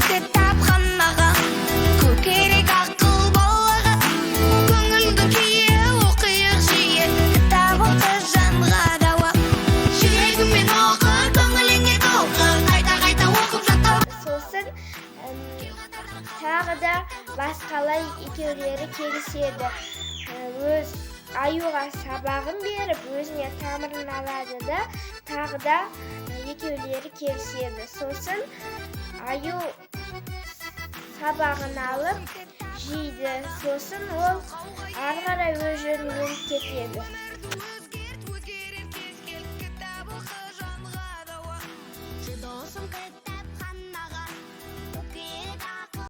кітапханаға көп керек ақыл балаға көңілді күйе оқиық жиі кітап оқы жанға дауа жүрегіңмен оқы көңіліңе толқы қайта оқып жата. Сосын тағы да басқалай екеулері келіседі. Өз Аюға сабағын беріп, өзіне тамырын алады да, тағы да екеулері келіседі. Сосын Аю сабағын алып жейді. Сосын ол ары қарай өз жөніне кетеді. Өзгерт, өзгерер кез келіп кітап оқы жанға дауа.